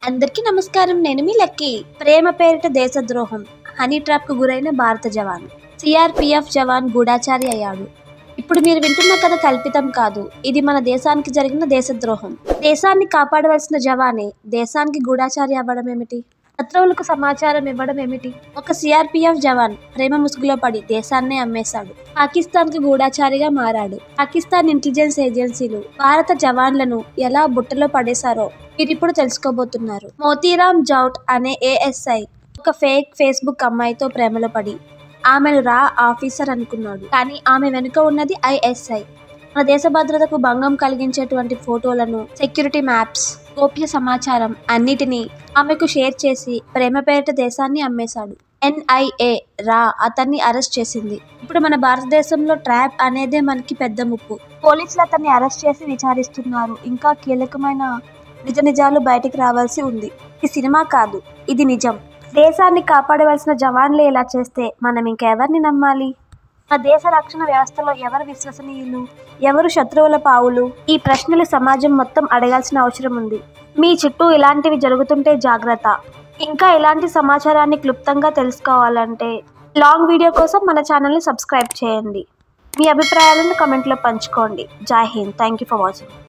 అందరికీ నమస్కారం. నేను మీ లక్కీ. ప్రేమ పేరిట దేశద్రోహం, హనీ ట్రాప్ కు గురైన భారత జవాన్, సిఆర్పిఎఫ్ జవాన్ గూఢాచారి అయ్యాడు. ఇప్పుడు మీరు వింటున్న కథ కల్పితం కాదు. ఇది మన దేశానికి జరిగిన దేశద్రోహం. దేశాన్ని కాపాడవలసిన జవానే దేశానికి గూఢాచారి అవ్వడం ఏమిటి? శత్రువులకు సమాచారం ఇవ్వడం ఏమిటి? ఒక సిఆర్పిఎఫ్ జవాన్ ప్రేమ ముసుగులో పడి దేశాన్నే అమ్మేశాడు. పాకిస్తాన్ కు గూఢాచారిగా మారాడు. పాకిస్తాన్ ఇంటెలిజెన్స్ ఏజెన్సీలు భారత జవాన్లను ఎలా బుట్టలో పడేశారో మీరిప్పుడు తెలుసుకోబోతున్నారు. మోతీరామ్ జౌట్ అనే ఏఎస్ఐ ఒక ఫేక్ ఫేస్బుక్ అమ్మాయితో ప్రేమలో పడి ఆమెను రా ఆఫీసర్ అనుకున్నాడు. కానీ ఆమె వెనుక ఉన్నది ఐఎస్ఐ. మన దేశ భద్రతకు భంగం కలిగించేటువంటి ఫోటోలను, సెక్యూరిటీ మ్యాప్స్, గోప్య సమాచారం అన్నిటినీ ఆమెకు షేర్ చేసి ప్రేమ పేరిట దేశాన్ని అమ్మేశాడు. ఎన్ఐఏ రా అతన్ని అరెస్ట్ చేసింది. ఇప్పుడు మన భారతదేశంలో ట్రాప్ అనేదే మనకి పెద్ద ముప్పు. పోలీసులు అతన్ని అరెస్ట్ చేసి విచారిస్తున్నారు. ఇంకా కీలకమైన నిజాలు బయటికి రావాల్సి ఉంది. ఇది సినిమా కాదు, ఇది నిజం. దేశాన్ని కాపాడవలసిన జవాన్లే ఇలా చేస్తే మనం ఇంకెవరిని నమ్మాలి? మన దేశ రక్షణ వ్యవస్థలో ఎవరు విశ్వసనీయులు, ఎవరు శత్రువుల పావులు? ఈ ప్రశ్నలు సమాజం మొత్తం అడగాల్సిన అవసరం ఉంది. మీ చుట్టూ ఇలాంటివి జరుగుతుంటే జాగ్రత్త. ఇంకా ఇలాంటి సమాచారాన్ని క్లుప్తంగా తెలుసుకోవాలంటే లాంగ్ వీడియో కోసం మన ఛానల్ని సబ్స్క్రైబ్ చేయండి. మీ అభిప్రాయాలను కమెంట్లో పంచుకోండి. జై Hind. Thank you for watching.